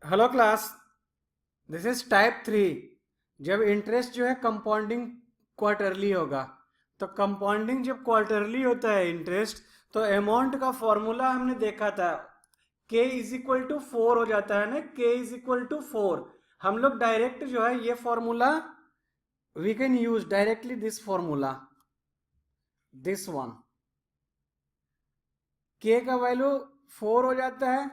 Hello class, this is type 3। जब interest जो है कंपाउंडिंग क्वार्टरली होगा, तो कंपाउंडिंग जब क्वार्टरली होता है इंटरेस्ट, तो अमाउंट का फॉर्मूला हमने देखा था। k इज इक्वल टू 4 हो जाता है ना, k इज इक्वल टू 4। हम लोग डायरेक्ट जो है ये formula we can use directly this formula, this one. k का वैल्यू 4 हो जाता है,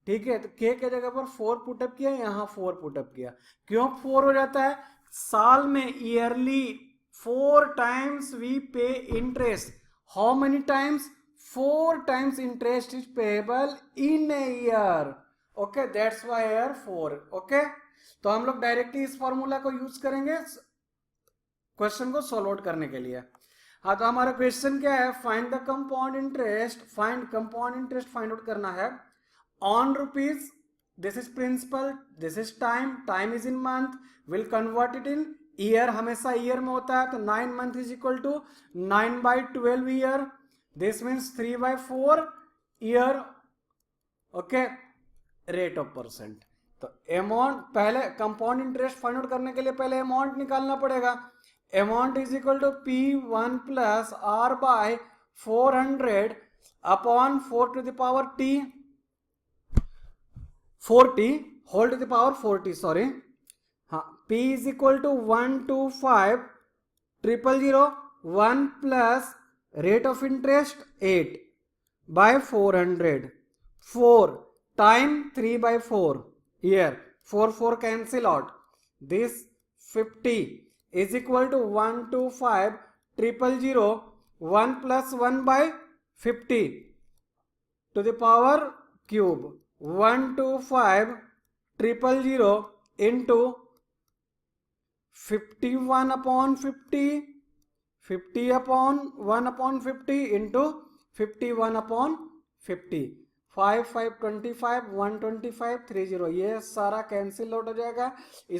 ठीक है। तो k के जगह पर 4 पुटअप किया, यहां 4 पुटअप किया। क्यों 4 हो जाता है? साल में ईयरली 4 टाइम्स वी पे interest. How many times? 4 times interest is payable in a year. Okay, that's why year 4। Okay, तो हम लोग डायरेक्टली इस फॉर्मूला को यूज करेंगे क्वेश्चन को सॉल्व आउट करने के लिए। हाँ, तो हमारा क्वेश्चन क्या है? Find the compound interest. Find compound interest find out करना है on rupees. This is principal, this is time, time is in month, will convert it in year. हमेशा ईयर में होता है, तो 9 month is equal to 9/12 year. This means 3/4 year. Okay, rate of percent. तो amount, पहले compound interest find out करने के लिए पहले अमाउंट निकालना पड़ेगा। Amount is equal to P1 plus R by 400 upon 4 to the power T 40 whole to the power 40, sorry. हाँ, P is equal to 125,000 1 plus rate of interest 8 by 400, 4 time 3/4 here, 4 cancel out. This 50 is equal to 125,000 1 plus 1 by 50 to the power cube. 125,000 into 51 upon 50, 50 upon 1 upon 50 into 51 upon 50, 5 5 25 125 30, ये सारा cancel out हो जाएगा।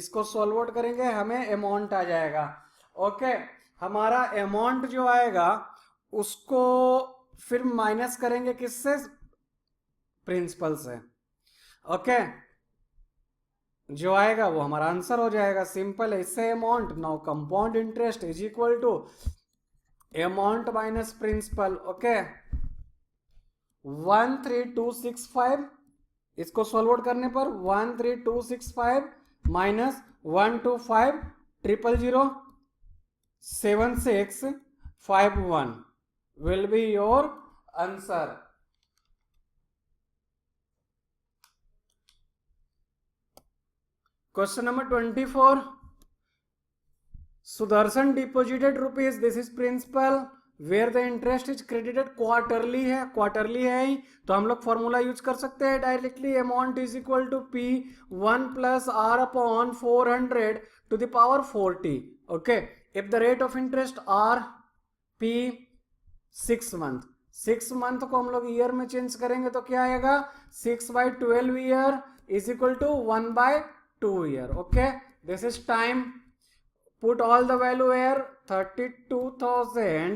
इसको solve out करेंगे, हमें amount आ जाएगा। Okay, हमारा amount जो आएगा उसको फिर माइनस करेंगे किससे? प्रिंसिपल से। ओके, जो आएगा वो हमारा आंसर हो जाएगा। सिंपल है। इससे amount, now compound interest is equal to amount minus principal. Okay, 13265, इसको सॉल्व आउट करने पर 13265 minus 125,000 7651 will be your answer. Question number 24. Sudarshan deposited rupees, this is principal, where the interest is credited quarterly है, quarterly है ही, तो हम लोग formula use कर सकते हैं directly. Amount is equal to P1 plus R upon 400 to the power 40। Okay, if the rate of interest R P 6 month, 6 month को हम लोग ईयर में चेंज करेंगे तो क्या आएगा? 6/12 year is equal to 1/2 year. Okay, this is time. Put all the value here, 32,000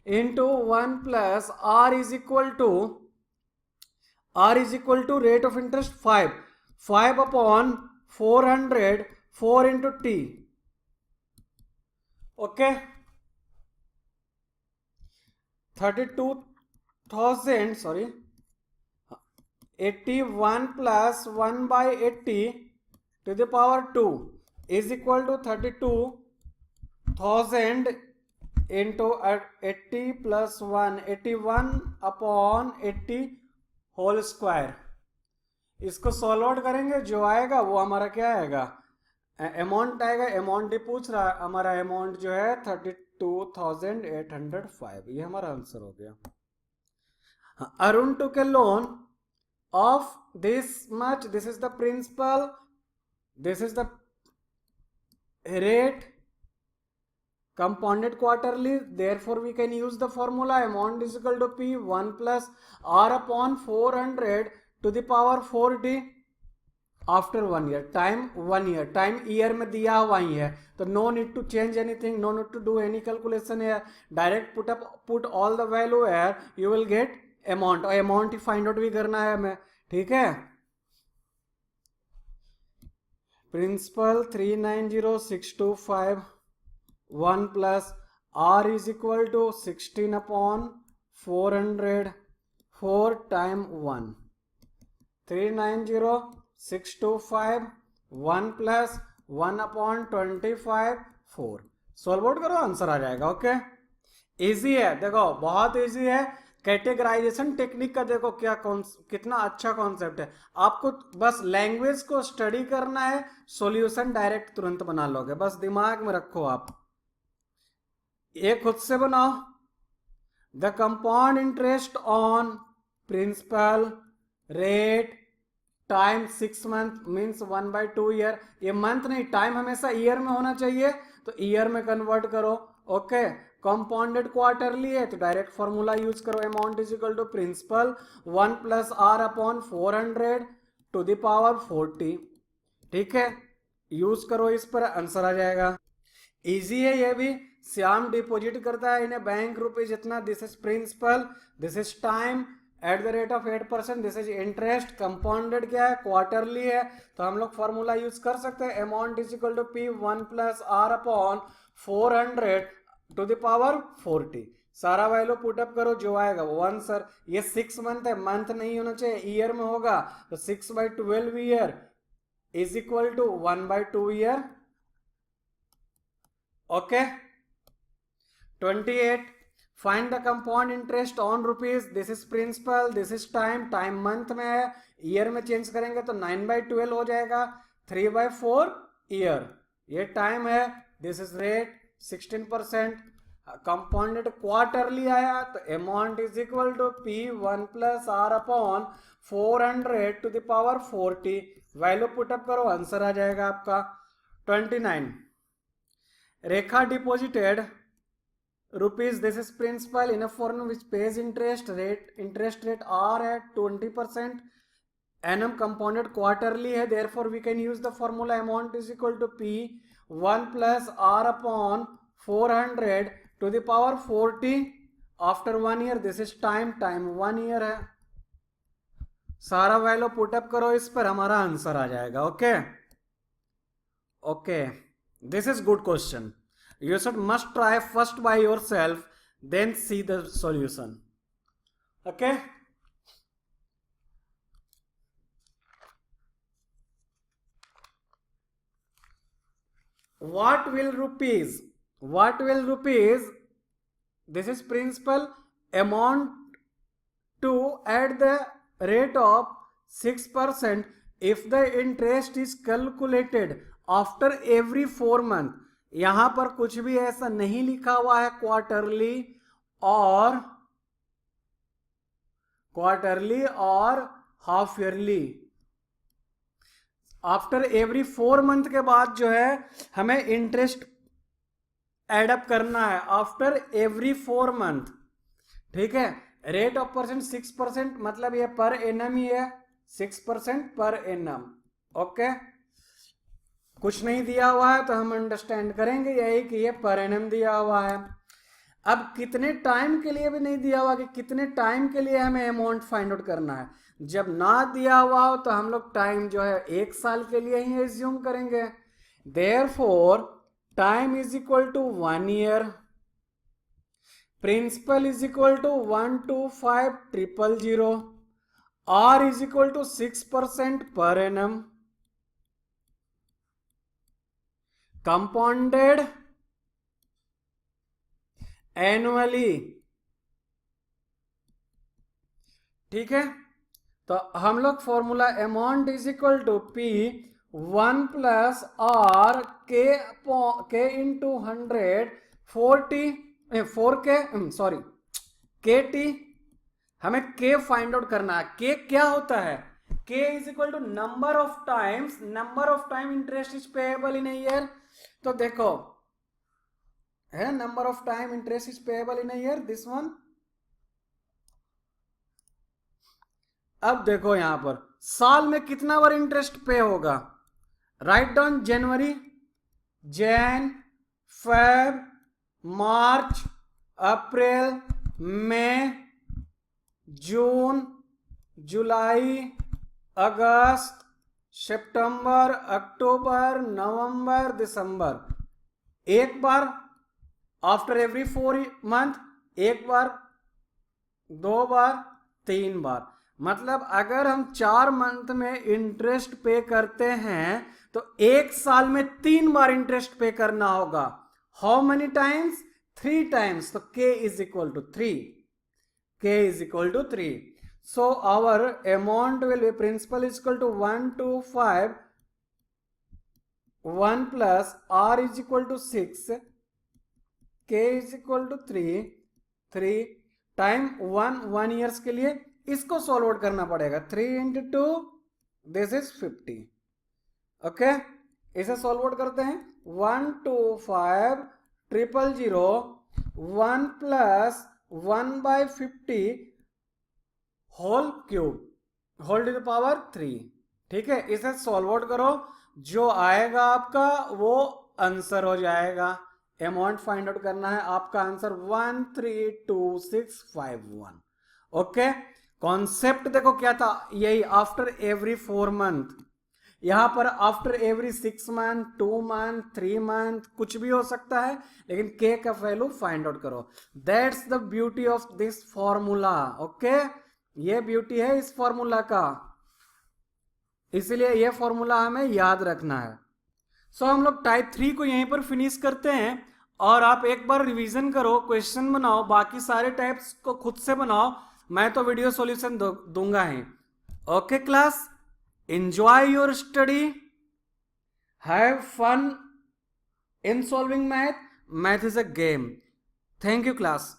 into 1 plus R is equal to rate of interest 5, 5 upon 400, 4 into T. Okay, 32,000, sorry, 81 plus 1 by 80 to the power 2 is equal to 32,000 into 80 plus 1, 81 upon 80 whole square. इसको solve out करेंगे, जो आएगा वो हमारा क्या आएगा? Amount आएगा। Amount ही पूछ रहा है, हमारा अमाउंट जो है 32,805, ये हमारा आंसर हो गया। अरुण टुक ए loan of this much, this is the principal, this is the rate, compounded quarterly, therefore we can use the formula amount is equal to P1 plus R upon 400 to the power 40 after 1 year. Time 1 year, time year में दिया हुआ ही है, तो no need to change anything, no need to do any calculation है। Direct put all the value है, you will get amount, और amount ही फाइंड आउट भी करना है हमें, ठीक है। Principal 390,625 plus R is equal to 16/400 4 time 1 390,625 plus 1/25 4 solve out करो आंसर आ जाएगा। ओके इजी है, देखो बहुत इजी है। कैटेगराइजेशन टेक्निक का देखो क्या कितना अच्छा कॉन्सेप्ट है। आपको बस लैंग्वेज को स्टडी करना है, सॉल्यूशन डायरेक्ट तुरंत बना लोगे, बस दिमाग में रखो आप। ये खुद से बनाओ। The compound interest on principal rate time 6 month means 1/2 year. ये मंथ नहीं, टाइम हमेशा ईयर में होना चाहिए, तो ईयर में कन्वर्ट करो। ओके कंपाउंडेड क्वार्टरली है तो डायरेक्ट फॉर्मूला यूज करो, amount is equal to principal 1 plus R upon 400 to the power 40। ठीक है यूज करो, इस पर आंसर आ जाएगा। इजी है ये भी। श्याम डिपॉजिट करता है इन्हें बैंक रुपीज इतना, this is principal, this is time at the rate of 8%, this is interest. Compounded क्या है, क्वार्टरली है, तो हम लोग फॉर्मूला यूज कर सकते हैं, amount is equal to P 1 plus R upon 400 to the power 40। सारा वैल्यू पुटअप करो, जो आएगा वो आंसर। ये 6 मंथ है, मंथ नहीं होना चाहिए, ईयर में होगा, तो 6/12 year is equal to 1/2 year. Okay 28 find the compound interest on rupees, this is principal, this is time, time month में है, ईयर में चेंज करेंगे तो 9/12 हो जाएगा, 3/4 ईयर। ये टाइम है, this is rate 16%। Compounded quarterly आया तो amount is equal to P 1 plus R upon 400 to the power 40। Value put up करो, आंसर आ जाएगा आपका 29। Rekha deposited rupees, this is principal in a firm which pays interest rate are at 20%, annum compounded quarterly है, therefore we can use the formula amount is equal to p 1 plus r upon 400 to the power 40 after 1 year, this is time 1 year है। सारा value put up करो, इस पर हमारा answer आ जाएगा। Okay okay this is good question, you must try first by yourself, then see the solution. Okay what will rupees, this is principal, amount to at the rate of 6% if the interest is calculated after every 4 month। यहां पर कुछ भी ऐसा नहीं लिखा हुआ है quarterly और half yearly. After every 4 month के बाद जो है हमें इंटरेस्ट एडअप करना है, आफ्टर एवरी 4 मंथ। ठीक है रेट ऑफ परसेंट 6%, मतलब ये पर एनम ही है, 6% पर एनम। ओके कुछ नहीं दिया हुआ है तो हम अंडरस्टैंड करेंगे यही कि ये पर एनम दिया हुआ है। अब कितने टाइम के लिए भी नहीं दिया हुआ कि कितने टाइम के लिए हमें अमाउंट फाइंड आउट करना है। जब ना दिया हुआ हो तो हम लोग टाइम जो है 1 साल के लिए ही एज्यूम करेंगे, therefore time is equal to 1 year, principal is equal to 125,000, R is equal to 6% per annum, compounded annually. ठीक है तो हम लोग formula amount is equal to P 1 plus R k into 100 k T. हमें के find out करना है। के क्या होता है, k is equal to number of time interest is payable in a year. तो देखो है number of time interest is payable in a year, this one. अब देखो यहां पर साल में कितना बार इंटरेस्ट पे होगा, राइट डाउन जनवरी, जैन, फेब, मार्च, अप्रैल, मई, जून, जुलाई, अगस्त, सितंबर, अक्टूबर, नवंबर, दिसंबर, एक बार आफ्टर एवरी 4 मंथ, एक बार, 2 बार, 3 बार। मतलब अगर हम 4 मंथ में इंटरेस्ट पे करते हैं तो एक साल में 3 बार इंटरेस्ट पे करना होगा। How many times? 3 टाइम्स। तो k is equal to 3, k is equal to 3। So our amount will be, principal is equal to 1 to 5, 1 plus r is equal to 6, k is equal to 3 time 1 years के लिए इसको solve out करना पड़ेगा। 3 into 2, this is 50। Okay, इसे solve out करते हैं। 1 2 5 0 0 1 plus 1/50 whole cube whole to the power 3। ठीक है, इसे सॉल्व आउट करो, जो आएगा आपका वो आंसर हो जाएगा। अमाउंट फाइंड आउट करना है, आपका आंसर 132651। ओके, कॉन्सेप्ट देखो क्या था, यही आफ्टर एवरी 4 मंथ। यहां पर after every 6 month, 2 month, 3 month कुछ भी हो सकता है, लेकिन के का वैल्यू फाइंड आउट करो। That's the beauty of this formula. Okay, ये ब्यूटी है इस फॉर्मूला का, इसलिए ये फॉर्मूला हमें याद रखना है। सो हम लोग टाइप 3 को यहीं पर फिनिश करते हैं, और आप एक बार रिवीजन करो, क्वेश्चन बनाओ, बाकी सारे टाइप्स को खुद से बनाओ, मैं तो वीडियो सॉल्यूशन दूंगा ही। Okay class, enjoy your study, have fun in solving math is a game. Thank you class.